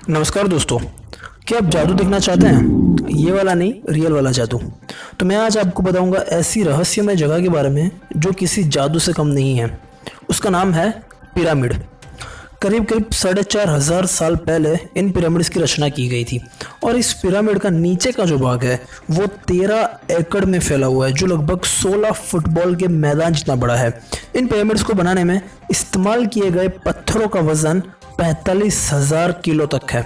नमस्कार दोस्तों। क्या आप जादू देखना चाहते हैं? ये वाला नहीं, रियल वाला जादू। तो मैं आज आपको बताऊंगा ऐसी रहस्यमय जगह के बारे में जो किसी जादू से कम नहीं है। उसका नाम है पिरामिड। करीब करीब 4,500 साल पहले इन पिरामिड्स की रचना की गई थी और इस पिरामिड का नीचे का जो भाग है वो 13 एकड़ में फैला हुआ है, जो लगभग 16 फुटबॉल के मैदान जितना बड़ा है। इन पिरामिड्स को बनाने में इस्तेमाल किए गए पत्थरों का वजन 45,000 किलो तक है।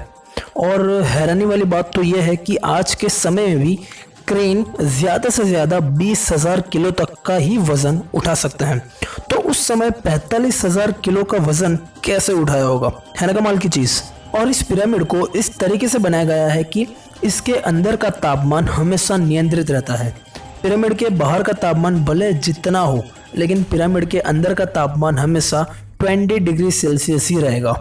और हैरानी वाली बात तो यह है कि आज के समय में भी क्रेन ज़्यादा से ज़्यादा 20,000 किलो तक का ही वज़न उठा सकते हैं। तो उस समय 45,000 किलो का वज़न कैसे उठाया होगा, है ना कमाल की चीज़। और इस पिरामिड को इस तरीके से बनाया गया है कि इसके अंदर का तापमान हमेशा नियंत्रित रहता है। पिरामिड के बाहर का तापमान भले जितना हो, लेकिन पिरामिड के अंदर का तापमान हमेशा 20 डिग्री सेल्सियस ही रहेगा।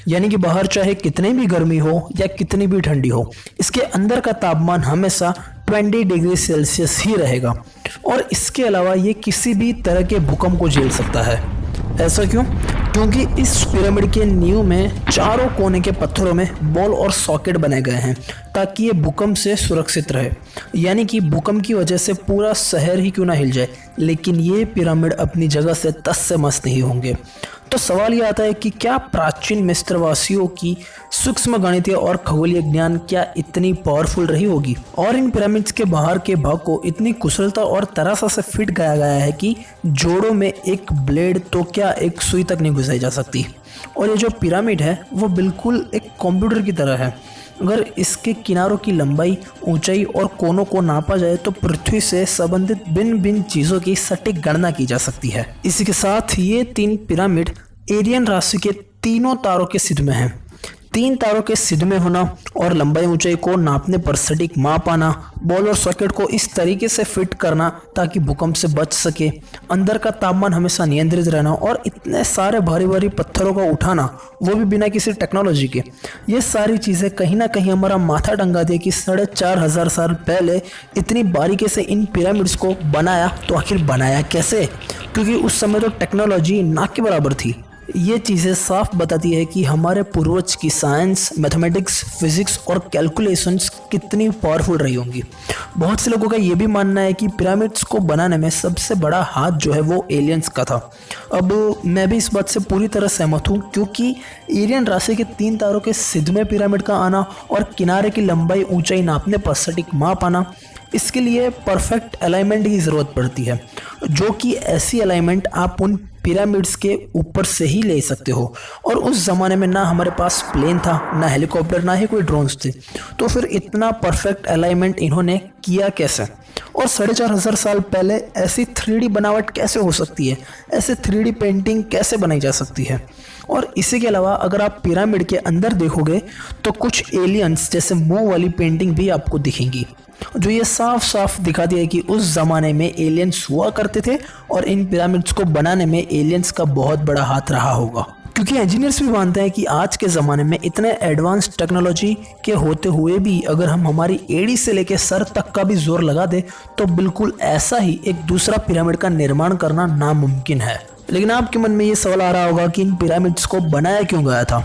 यानी कि बाहर चाहे कितनी भी गर्मी हो या कितनी भी ठंडी हो, इसके अंदर का तापमान हमेशा 20 डिग्री सेल्सियस ही रहेगा। और इसके अलावा ये किसी भी तरह के भूकंप को झेल सकता है। ऐसा क्यों? क्योंकि इस पिरामिड के नींव में चारों कोने के पत्थरों में बॉल और सॉकेट बनाए गए हैं ताकि ये भूकंप से सुरक्षित रहे। यानी कि भूकंप की वजह से पूरा शहर ही क्यों ना हिल जाए, लेकिन ये पिरामिड अपनी जगह से तस से मस नहीं होंगे। तो सवाल ये आता है कि क्या प्राचीन मिस्रवासियों की सूक्ष्म गणितीय और खगोलीय ज्ञान क्या इतनी पावरफुल रही होगी, और इन पिरामिड्स के बाहर के भाग को इतनी कुशलता और तरासा से फिट किया गया है कि जोड़ों में एक ब्लेड तो क्या एक सुई तक नहीं घुसाई जा सकती। और ये जो पिरामिड है वो बिल्कुल एक कंप्यूटर की तरह है। अगर इसके किनारों की लंबाई, ऊंचाई और कोनों को नापा जाए तो पृथ्वी से संबंधित भिन्न भिन्न चीज़ों की सटीक गणना की जा सकती है। इसी के साथ ये 3 पिरामिड एरियन राशि के तीनों तारों के सिद्ध में हैं। 3 तारों के सिद्ध में होना और लंबाई ऊंचाई को नापने पर सटीक माप आना, बॉल और सॉकेट को इस तरीके से फिट करना ताकि भूकंप से बच सके, अंदर का तापमान हमेशा नियंत्रित रहना और इतने सारे भारी भारी पत्थरों का उठाना, वो भी बिना किसी टेक्नोलॉजी के। ये सारी चीज़ें कहीं ना कहीं हमारा माथा टंगा दिया कि 4,500 साल पहले इतनी बारीकी से इन पिरामिड्स को बनाया, तो आखिर बनाया कैसे? क्योंकि उस समय तो टेक्नोलॉजी ना के बराबर थी। ये चीज़ें साफ बताती है कि हमारे पूर्वज की साइंस, मैथमेटिक्स, फिजिक्स और कैलकुलेशंस कितनी पावरफुल रही होंगी। बहुत से लोगों का ये भी मानना है कि पिरामिड्स को बनाने में सबसे बड़ा हाथ जो है वो एलियंस का था। अब मैं भी इस बात से पूरी तरह सहमत हूँ, क्योंकि एरियन राशि के 3 तारों के सिद्ध में पिरामिड का आना और किनारे की लंबाई ऊंचाई नापने पर सटीक माप आना, इसके लिए परफेक्ट अलाइनमेंट की ज़रूरत पड़ती है, जो कि ऐसी अलाइनमेंट आप उन पिरामिड्स के ऊपर से ही ले सकते हो। और उस ज़माने में ना हमारे पास प्लेन था, ना हेलीकॉप्टर, ना ही कोई ड्रोन्स थे। तो फिर इतना परफेक्ट अलाइनमेंट इन्होंने किया कैसे? और 4,500 साल पहले ऐसी 3D बनावट कैसे हो सकती है? ऐसे 3D पेंटिंग कैसे बनाई जा सकती है? और इसी के अलावा अगर आप पिरामिड के अंदर देखोगे तो कुछ एलियंस जैसे मुंह वाली पेंटिंग भी आपको दिखेंगी, जो ये साफ साफ दिखा दिया है कि उस ज़माने में एलियंस हुआ करते थे और इन पिरामिड्स को बनाने में एलियंस का बहुत बड़ा हाथ रहा होगा। क्योंकि इंजीनियर्स भी मानते हैं कि आज के ज़माने में इतने एडवांस टेक्नोलॉजी के होते हुए भी अगर हम हमारी एड़ी से लेकर सर तक का भी जोर लगा दे तो बिल्कुल ऐसा ही एक दूसरा पिरामिड का निर्माण करना नामुमकिन है। लेकिन आपके मन में ये सवाल आ रहा होगा कि इन पिरामिड्स को बनाया क्यों गया था?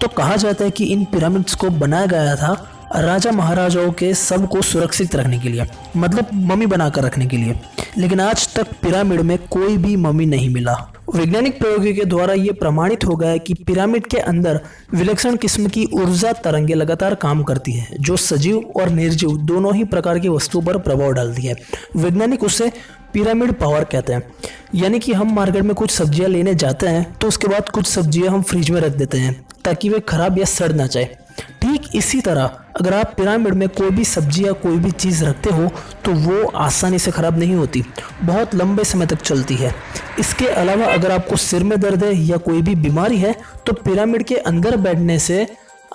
तो कहा जाता है कि इन पिरामिड्स को बनाया गया था राजा महाराजाओं के सब को सुरक्षित रखने के लिए, मतलब मम्मी बनाकर रखने के लिए। लेकिन आज तक पिरामिड में कोई भी मम्मी नहीं मिला। वैज्ञानिक प्रयोगों के द्वारा ये प्रमाणित हो गया है कि पिरामिड के अंदर विलक्षण किस्म की ऊर्जा तरंगें लगातार काम करती है, जो सजीव और निर्जीव दोनों ही प्रकार की वस्तुओं पर प्रभाव डालती है। वैज्ञानिक उसे पिरामिड पावर कहते हैं। यानी कि हम मार्केट में कुछ सब्जियां लेने जाते हैं तो उसके बाद कुछ सब्जियां हम फ्रिज में रख देते हैं ताकि वे खराब या सड़ ना जाए। ठीक इसी तरह अगर आप पिरामिड में कोई भी सब्जी या कोई भी चीज़ रखते हो तो वो आसानी से ख़राब नहीं होती, बहुत लंबे समय तक चलती है। इसके अलावा अगर आपको सिर में दर्द है या कोई भी बीमारी है तो पिरामिड के अंदर बैठने से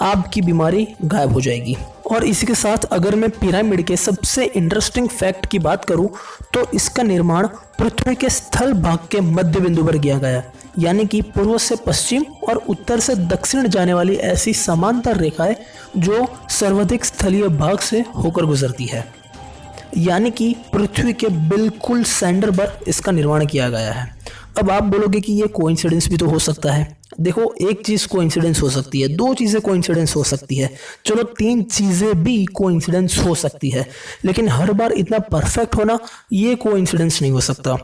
आपकी बीमारी गायब हो जाएगी। और इसी के साथ अगर मैं पिरामिड के सबसे इंटरेस्टिंग फैक्ट की बात करूं तो इसका निर्माण पृथ्वी के स्थल भाग के मध्य बिंदु पर किया गया, यानी कि पूर्व से पश्चिम और उत्तर से दक्षिण जाने वाली ऐसी समांतर रेखाएं जो सर्वाधिक स्थलीय भाग से होकर गुजरती है। यानी कि पृथ्वी के बिल्कुल सेंटर पर इसका निर्माण किया गया है। अब आप बोलोगे कि ये कोइंसिडेंस भी तो हो सकता है। देखो, एक चीज़ कोइंसिडेंस हो सकती है, दो चीज़ें कोइंसिडेंस हो सकती है, चलो तीन चीज़ें भी कोइंसिडेंस हो सकती है, लेकिन हर बार इतना परफेक्ट होना ये कोइंसिडेंस नहीं हो सकता।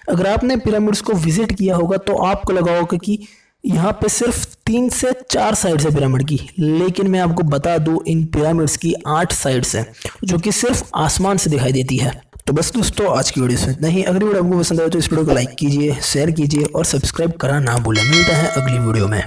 अगर आपने पिरामिड्स को विजिट किया होगा तो आपको लगा होगा कि यहाँ पे सिर्फ 3 से 4 साइड्स है पिरामिड की, लेकिन मैं आपको बता दूं इन पिरामिड्स की 8 साइड्स हैं जो कि सिर्फ आसमान से दिखाई देती है। तो बस दोस्तों, आज की वीडियो से इतना ही। अगर वीडियो आपको पसंद आए तो इस वीडियो को लाइक कीजिए, शेयर कीजिए और सब्सक्राइब करना ना भूलें। मिलता है अगली वीडियो में।